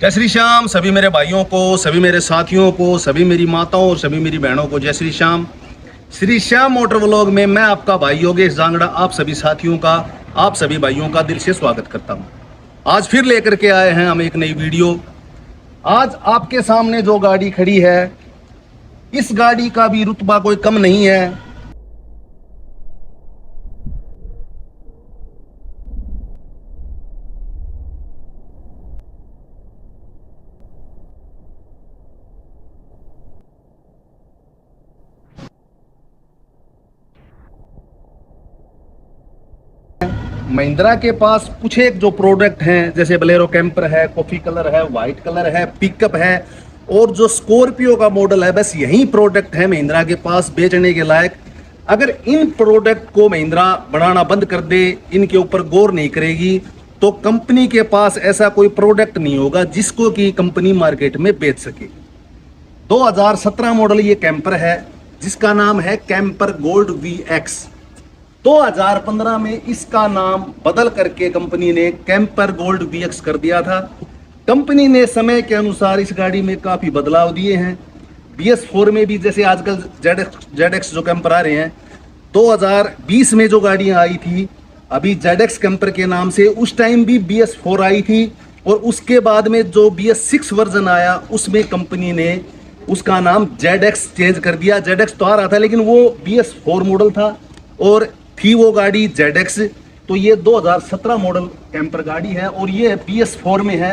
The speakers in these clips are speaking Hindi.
जय श्री श्याम सभी मेरे भाइयों को, सभी मेरे साथियों को, सभी मेरी माताओं और सभी मेरी बहनों को जय श्री श्याम। श्री श्याम मोटर व्लॉग में मैं आपका भाई योगेश जांगड़ा आप सभी साथियों का, आप सभी भाइयों का दिल से स्वागत करता हूं। आज फिर लेकर के आए हैं हम एक नई वीडियो। आज आपके सामने जो गाड़ी खड़ी है, इस गाड़ी का भी रुतबा कोई कम नहीं है। महिंद्रा के पास कुछ एक जो प्रोडक्ट हैं, जैसे बोलेरो कैंपर है, कॉफी कलर है, व्हाइट कलर है, पिकअप है और जो स्कॉर्पियो का मॉडल है, बस यही प्रोडक्ट है महिंद्रा के पास बेचने के लायक। अगर इन प्रोडक्ट को महिंद्रा बनाना बंद कर दे, इनके ऊपर गौर नहीं करेगी, तो कंपनी के पास ऐसा कोई प्रोडक्ट नहीं होगा जिसको कि कंपनी मार्केट में बेच सके। 2017 मॉडल ये कैंपर है जिसका नाम है कैंपर गोल्ड VX। 2015 में इसका नाम बदल करके कंपनी ने कैंपर गोल्ड VX कर दिया था। कंपनी ने समय के अनुसार इस गाड़ी में काफी बदलाव दिए हैं। BS4 में भी, जैसे आजकल ZX जो कैंपर आ रहे हैं, 2020 में जो गाड़ियां आई थी अभी ZX कैंपर के नाम से, उस टाइम भी BS4 आई थी और उसके बाद में जो BS6 वर्जन आया उसमें कंपनी ने उसका नाम ZX चेंज कर दिया। ZX तो आ रहा था लेकिन वो BS4 मॉडल था और थी वो गाड़ी ZX। तो ये 2017 मॉडल कैंपर गाड़ी है और ये BS4 में है।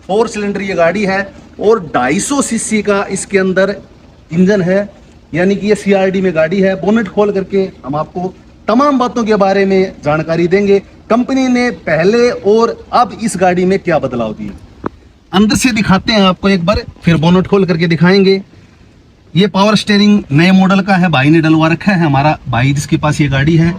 4 सिलेंडर ये गाड़ी है और 250 सीसी का इसके अंदर इंजन है, यानी कि ये CRD में गाड़ी है। बोनेट खोल करके हम आपको तमाम बातों के बारे में जानकारी देंगे, कंपनी ने पहले और अब इस गाड़ी में क्या बदलाव दिए। अंदर से दिखाते हैं आपको एक बार, फिर बोनेट खोल करके दिखाएंगे। ये पावर स्टीयरिंग नए मॉडल का है, भाई ने डलवा रखा है, हमारा भाई जिसके पास ये गाड़ी है।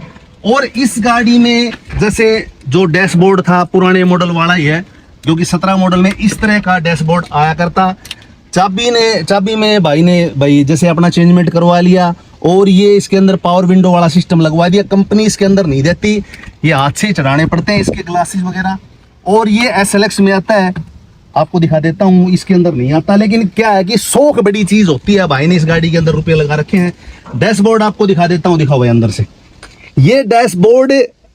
और इस गाड़ी में जैसे जो डैशबोर्ड था पुराने मॉडल वाला ही है, जो कि 17 मॉडल में इस तरह का डैशबोर्ड आया करता। चाबी में भाई जैसे अपना चेंजमेंट करवा लिया और ये इसके अंदर पावर विंडो वाला सिस्टम लगवा दिया। कंपनी इसके अंदर नहीं देती, ये हाथ से चढ़ाने पड़ते हैं इसके ग्लासेस वगैरह। और ये SLX में आता है, आपको दिखा देता हूँ, इसके अंदर नहीं आता। लेकिन क्या है कि शौक बड़ी चीज होती है, भाई ने इस गाड़ी के अंदर रुपए लगा रखे हैं। डैशबोर्ड आपको दिखा देता हूँ, दिखाओ भाई अंदर से। ये डैशबोर्ड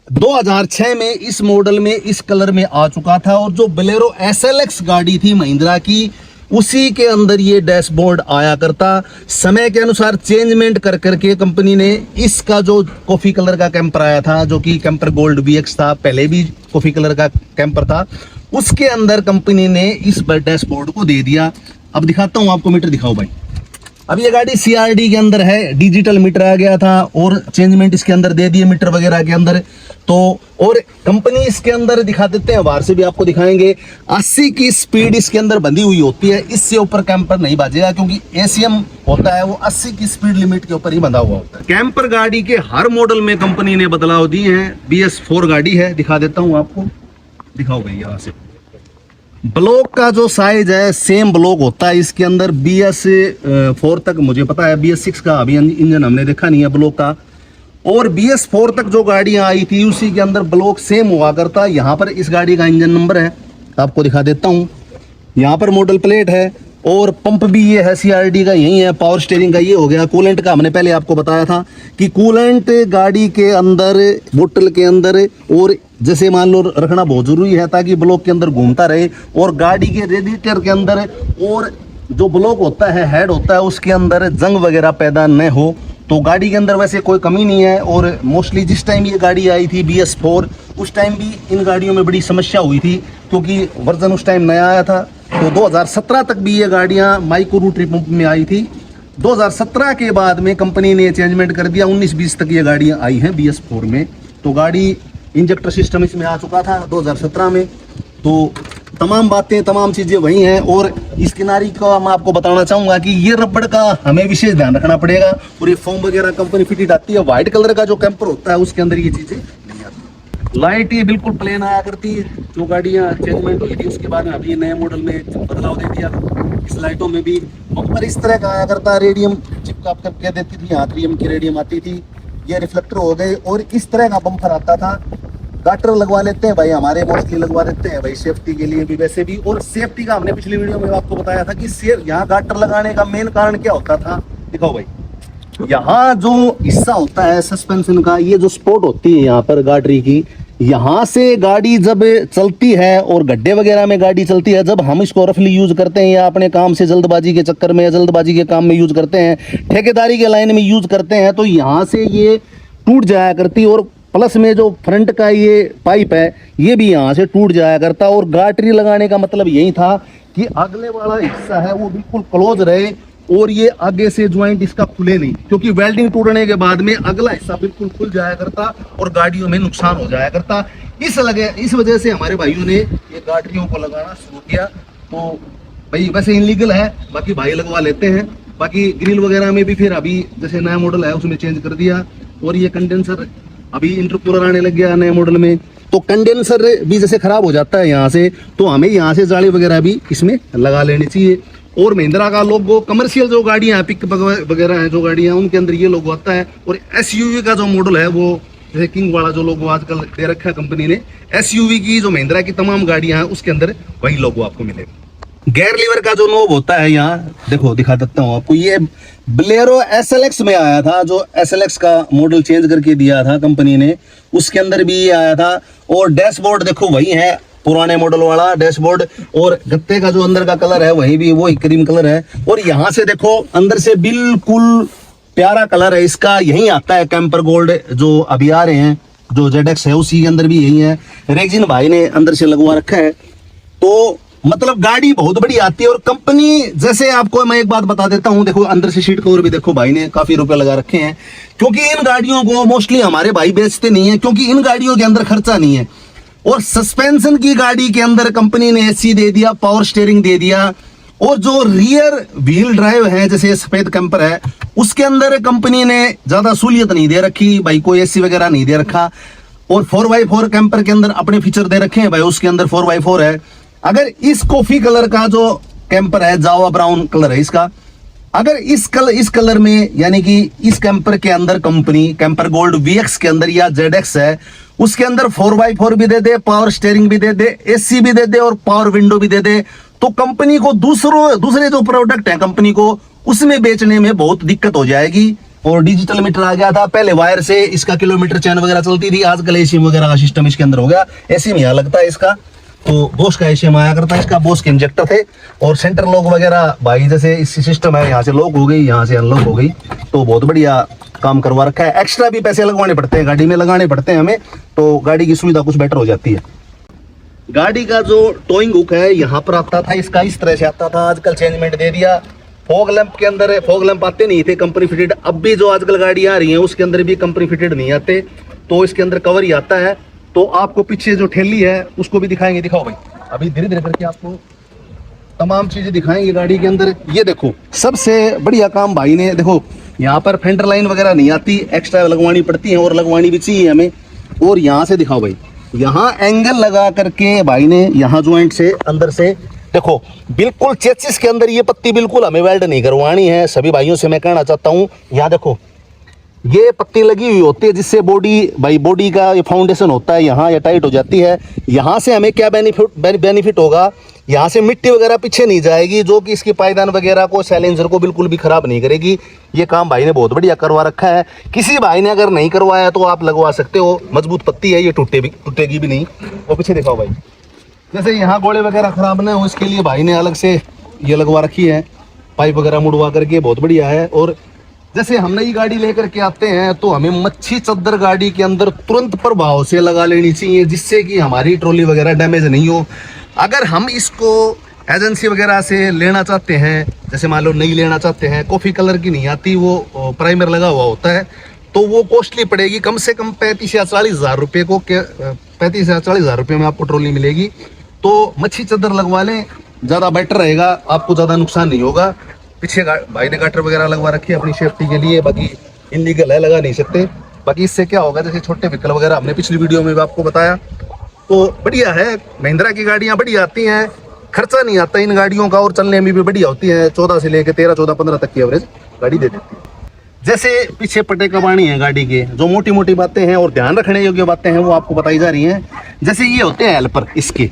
2006 में इस मॉडल में इस कलर में आ चुका था और जो बोलेरो SLX गाड़ी थी महिंद्रा की, उसी के अंदर ये डैशबोर्ड आया करता। समय के अनुसार चेंजमेंट कर करके कंपनी ने इसका जो कॉफी कलर का कैंपर आया था, जो कि कैंपर गोल्ड VX था, पहले भी कॉफी कलर का कैंपर था, उसके अंदर कंपनी ने इस डैशबोर्ड को दे दिया। अब दिखाता हूं आपको, मीटर दिखाओ भाई। अब ये गाड़ी CRD के अंदर है, डिजिटल मीटर आ गया था और चेंजमेंट इसके अंदर दे दिए मीटर वगैरह के अंदर। तो और कंपनी इसके अंदर दिखा देते हैं, बाहर से भी आपको दिखाएंगे, 80 की स्पीड इसके अंदर बंधी हुई होती है। इससे ऊपर कैंपर नहीं बाजेगा क्योंकि ACM होता है वो 80 की स्पीड लिमिट के ऊपर ही बंधा हुआ होता है। कैंपर गाड़ी के हर मॉडल में कंपनी ने बदलाव दिए हैं। BS4 गाड़ी है, दिखा देता हूँ आपको, दिखाओ भाई यहाँ से। ब्लॉक का जो साइज है सेम ब्लॉक होता है इसके अंदर। BS4 तक मुझे पता है, BS6 का अभी इंजन हमने देखा नहीं है ब्लॉक का। और BS4 तक जो गाड़ियां आई थी उसी के अंदर ब्लॉक सेम हुआ करता। यहाँ पर इस गाड़ी का इंजन नंबर है, आपको दिखा देता हूँ। यहाँ पर मॉडल प्लेट है और पंप भी ये है CRD का, यही है। पावर स्टीयरिंग का ये हो गया। कूलेंट का हमने पहले आपको बताया था कि कूलेंट गाड़ी के अंदर, बोतल के अंदर, और जैसे मान लो रखना बहुत जरूरी है ताकि ब्लॉक के अंदर घूमता रहे। और गाड़ी के रेडिएटर के अंदर और जो ब्लॉक होता है, हेड होता है, उसके अंदर जंग वगैरह पैदा न हो। तो गाड़ी के अंदर वैसे कोई कमी नहीं है। और मोस्टली जिस टाइम ये गाड़ी आई थी BS4, उस टाइम भी इन गाड़ियों में बड़ी समस्या हुई थी क्योंकि वर्जन उस टाइम नया आया था। तो 2017 तक भी ये गाड़ियाँ माइक्रो रूटरी पंप में आई थी। 2017 के बाद में कंपनी ने चेंजमेंट कर दिया, 19-20 तक ये गाड़ियाँ आई हैं BS4 में। तो गाड़ी इंजेक्टर सिस्टम इसमें आ चुका था 2017 में। तो तमाम बातें, तमाम चीज़ें वही हैं। और इस किनारी का मैं आपको बताना चाहूँगा कि ये रबड़ का हमें विशेष ध्यान रखना पड़ेगा। और ये फोम वगैरह कंपनी फिटेड आती है। व्हाइट कलर का जो कैंपर होता है उसके अंदर ये चीज़ें नहीं आती। लाइट ये बिल्कुल प्लेन आया करती है। जो गाड़ियाँ चेंजमेंट हुई थी उसके बाद में अभी नए मॉडल में बदलाव दे दिया। इस लाइटों में भी बम्पर इस तरह का आया करता, रेडियम चिपका कह देती थी, यहाँ 3M की रेडियम आती थी। ये रिफ्लेक्टर हो गए और इस तरह का बम्पर आता था। गाटर लगवा लेते हैं भाई, हमारे मोस्टली लगवा देते हैं भाई सेफ्टी के लिए भी वैसे भी। और सेफ्टी का हमने पिछली वीडियो में आपको बताया था कि यहाँ गाटर लगाने का मेन कारण क्या होता था, दिखाओ भाई। यहाँ जो हिस्सा होता है सस्पेंशन का, ये जो स्पोर्ट होती है यहाँ पर गाड़ी की, यहाँ से गाड़ी जब चलती है और गड्ढे वगैरह में गाड़ी चलती है, जब हम इसको रफली यूज करते हैं या अपने काम से जल्दबाजी के चक्कर में या जल्दबाजी के काम में यूज करते हैं, ठेकेदारी के लाइन में यूज करते हैं, तो यहाँ से ये टूट जाया करती। और प्लस में जो फ्रंट का ये पाइप है ये भी यहाँ से टूट जाया करता। और गाटरी लगाने का मतलब यही था कि अगले वाला हिस्सा है वो बिल्कुल क्लोज रहे और ये आगे से ज्वाइंट इसका खुले नहीं, क्योंकि वेल्डिंग टूटने के बाद में अगला हिस्सा बिल्कुल खुल जाया करता और गाड़ियों में नुकसान हो जाया करता। इस वजह से हमारे भाइयों ने ये गाटरियों को लगाना शुरू किया। तो भाई वैसे इनलीगल है, बाकी भाई लगवा लेते हैं। बाकी ग्रिल वगैरह में भी फिर अभी जैसे नया मॉडल है उसमें चेंज कर दिया। और ये कंडेंसर अभी इंटरकूलर आने लग गया नए मॉडल में, तो कंडेंसर भी जैसे खराब हो जाता है यहाँ से, तो हमें यहाँ से जाली वगैरह भी इसमें लगा लेनी चाहिए। और महिंद्रा का लोगो कमर्शियल जो गाड़ियां हैं, पिकअप वगैरह हैं जो गाड़ियां हैं, उनके अंदर ये लोगो आता है। और एसयूवी का जो मॉडल है वो जैसे किंग वाला जो लोगो आजकल दे रखा है कंपनी ने, एसयूवी की जो महिंद्रा की तमाम गाड़ियां हैं उसके अंदर वही लोगो आपको मिलेगा। गेयर लीवर का जो नोब होता है यहाँ देखो, दिखा देता हूँ आपको। ये बोलेरो SLX में आया था, जो SLX का मॉडल चेंज करके दिया था कंपनी ने, उसके अंदर भी ये आया था। और डैशबोर्ड देखो वही है, पुराने मॉडल वाला डैशबोर्ड। और गत्ते का जो अंदर का कलर है वही भी वही क्रीम कलर है। और यहाँ से देखो अंदर से बिल्कुल प्यारा कलर है इसका, यही आता है कैंपर गोल्ड जो अभी आ रहे हैं, जो ZX है उसी के अंदर भी यही है। रेक्सिन भाई ने अंदर से लगवा रखा है। तो मतलब गाड़ी बहुत बड़ी आती है। और कंपनी जैसे आपको मैं एक बात बता देता हूं, देखो अंदर से सीट कवर भी देखो भाई ने काफी रुपए लगा रखे हैं, क्योंकि इन गाड़ियों को मोस्टली हमारे भाई बेचते नहीं है, क्योंकि इन गाड़ियों के अंदर खर्चा नहीं है। और सस्पेंशन की गाड़ी के अंदर कंपनी ने AC दे दिया, पावर स्टीयरिंग दे दिया। और जो रियर व्हील ड्राइव है जैसे सफेद कैंपर है, उसके अंदर कंपनी ने ज्यादा सहूलियत नहीं दे रखी भाई, कोई AC वगैरह नहीं दे रखा। और 4x4 कैंपर के अंदर अपने फीचर दे रखे हैं भाई, उसके अंदर 4x4 है। अगर इस कॉफी कलर का जो कैंपर है, जावा ब्राउन कलर है इसका, अगर इस कलर में यानी कि इस कैंपर के अंदर कंपनी कैंपर गोल्ड VX के अंदर या ZX है, उसके अंदर 4x4 भी दे दे, पावर स्टीयरिंग भी दे दे, AC भी दे दे और पावर विंडो भी दे दे, तो कंपनी को दूसरे जो प्रोडक्ट है कंपनी को उसमें बेचने में बहुत दिक्कत हो जाएगी। और डिजिटल मीटर आ गया था, पहले वायर से इसका किलोमीटर चैन वगैरह चलती थी, आजकल AC वगैरह का सिस्टम इसके अंदर हो गया। AC में यहाँ लगता है इसका, तो बोस का AC आया करता है, इसका बोस के इंजेक्टर थे। और सेंटर लॉक वगैरह भाई जैसे इस सिस्टम है, यहाँ से लॉक हो गई, यहाँ से अनलॉक हो गई, तो बहुत बढ़िया काम करवा रखा है। एक्स्ट्रा भी पैसे लगवाने पड़ते हैं, गाड़ी में लगाने पड़ते हैं हमें, तो गाड़ी की सुविधा कुछ बेटर हो जाती है। गाड़ी का जो टोइंग हुक है यहाँ पर आता था, इसका इस तरह से आता था, आजकल चेंजमेंट दे दिया। फॉग लैंप के अंदर फॉग लैंप आते नहीं थे कंपनी फिटेड, अब भी जो आजकल गाड़ियाँ आ रही हैं उसके अंदर भी कंपनी फिटेड नहीं आते, तो इसके अंदर कवर ही आता है। तो आपको पीछे जो ठेली है उसको भी दिखाएंगे, दिखाओ भाई, अभी धीरे धीरे करके आपको तमाम चीजें दिखाएंगे गाड़ी के अंदर। ये देखो सबसे बढ़िया काम भाई ने, देखो यहाँ पर फेंडर लाइन वगैरह नहीं आती, एक्स्ट्रा लगवानी पड़ती है और लगवानी भी चाहिए हमें। और यहाँ से दिखाओ भाई, यहाँ एंगल लगा करके भाई ने यहाँ ज्वाइंट से अंदर से देखो बिल्कुल चेसिस के अंदर ये पत्ती बिल्कुल हमें वेल्ड नहीं करवानी है। सभी भाइयों से मैं कहना चाहता हूँ, यहाँ देखो ये पत्ती लगी हुई होती है जिससे बॉडी का ये फाउंडेशन होता है यहाँ ये टाइट हो जाती है। यहाँ से हमें क्या बेनिफिट होगा, यहाँ से मिट्टी वगैरह पीछे नहीं जाएगी, जो कि इसकी पायदान वगैरह को साइलेंसर को बिल्कुल भी खराब नहीं करेगी। ये काम भाई ने बहुत बढ़िया करवा रखा है। किसी भाई ने अगर नहीं करवाया तो आप लगवा सकते हो, मजबूत पत्ती है, ये टूटेगी भी नहीं। वो पीछे दिखाओ भाई, जैसे यहाँ गोले वगैरह खराब ना हो इसके लिए भाई ने अलग से ये लगवा रखी है, पाइप वगैरह मुड़वा करके, बहुत बढ़िया है। और जैसे हम नई गाड़ी लेकर के आते हैं तो हमें मच्छी चद्दर गाड़ी के अंदर तुरंत प्रभाव से लगा लेनी चाहिए, जिससे कि हमारी ट्रॉली वगैरह डैमेज नहीं हो। अगर हम इसको एजेंसी वगैरह से लेना चाहते हैं, जैसे मान लो नई लेना चाहते हैं, कॉफ़ी कलर की नहीं आती, वो प्राइमर लगा हुआ होता है, तो वो कॉस्टली पड़ेगी, कम से कम 35 या 40 हज़ार रुपये को, 35 या 40 हज़ार रुपये में आपको ट्रॉली मिलेगी। तो मच्छी चद्दर लगवा लें, ज़्यादा बेटर रहेगा, आपको ज़्यादा नुकसान नहीं होगा। पीछे भाई ने गाटर वगैरह लगवा रखी है अपनी सेफ्टी के लिए, बाकी इनलीगल है, लगा नहीं सकते। बाकी इससे क्या होगा, जैसे छोटे व्हीकल वगैरह हमने पिछली वीडियो में भी आपको बताया, तो बढ़िया है। महिंद्रा की गाड़ियाँ बढ़िया आती हैं, खर्चा नहीं आता इन गाड़ियों का, और चलने में भी बढ़िया होती है। 14 से लेकर 13, 14, 15 तक की एवरेज गाड़ी दे देती है। जैसे पीछे पटे कबाड़ी है गाड़ी के, जो मोटी मोटी बातें हैं और ध्यान रखने योग्य बातें हैं वो आपको बताई जा रही हैं। जैसे ये होते हैं हेल्पर इसके,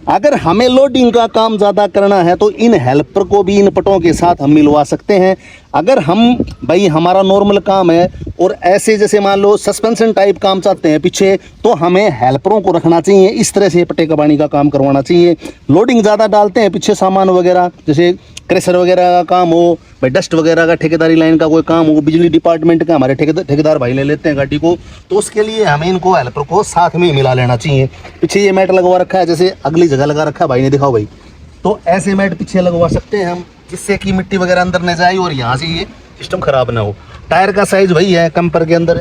अगर हमें लोडिंग का काम ज़्यादा करना है तो इन हेल्पर को भी इन पटों के साथ हम मिलवा सकते हैं। अगर हम भाई हमारा नॉर्मल काम है और ऐसे जैसे मान लो सस्पेंशन टाइप काम चाहते हैं पीछे, तो हमें हेल्परों को रखना चाहिए, इस तरह से पट्टे कबाड़ी का काम करवाना चाहिए। लोडिंग ज़्यादा डालते हैं पीछे सामान वगैरह, जैसे क्रेशर वगैरह का काम हो, भाई डस्ट वगैरह का ठेकेदारी लाइन का कोई काम हो, बिजली डिपार्टमेंट का हमारे ठेकेदार भाई ले लेते हैं गाड़ी को, तो उसके लिए हमें इनको हेल्पर को साथ में मिला लेना चाहिए। पीछे ये मैट लगवा रखा है, जैसे अगली जगह लगा रखा है भाई ने, दिखाओ भाई, तो ऐसे मैट पीछे लगवा सकते हैं हम, जिससे कि मिट्टी वगैरह अंदर न जाए और यहाँ से ये सिस्टम खराब ना हो। टायर का साइज वही है, कंपर के अंदर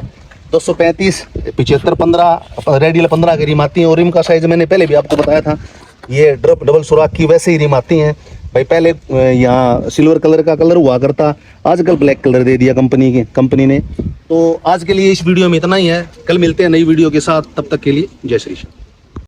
235, 75 15, रेडियल 15 की रिम आती है। और रिम का साइज मैंने पहले भी आपको बताया था, ये ड्रप डबल सुराख की वैसे ही रिम आती हैं भाई। पहले यहाँ सिल्वर कलर का कलर हुआ करता, आजकल ब्लैक कलर दे दिया कंपनी ने। तो आज के लिए इस वीडियो में इतना ही है, कल मिलते हैं नई वीडियो के साथ, तब तक के लिए जय श्री कृष्ण।